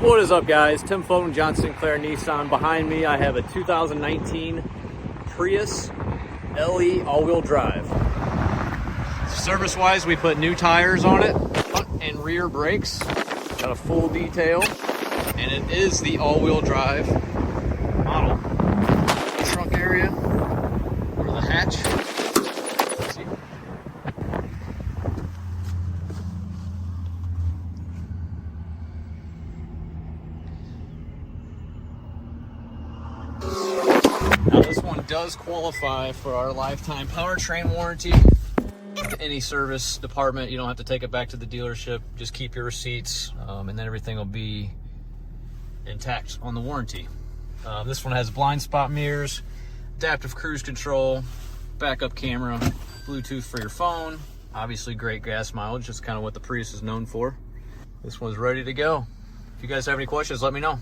What is up, guys? Tim Foden, John Sinclair, Nissan. Behind me, I have a 2019 Prius LE all-wheel drive. Service-wise, we put new tires on it, front and rear brakes. Got a full detail, and it is the all-wheel drive model. Trunk area, or the hatch. Let's see. Now this one does qualify for our lifetime powertrain warranty. Any service department, you don't have to take it back to the dealership. Just keep your receipts, and then everything will be intact on the warranty. This one has blind spot mirrors, adaptive cruise control, backup camera, Bluetooth for your phone. Obviously great gas mileage. That's kind of what the Prius is known for. This one's ready to go. If you guys have any questions, let me know.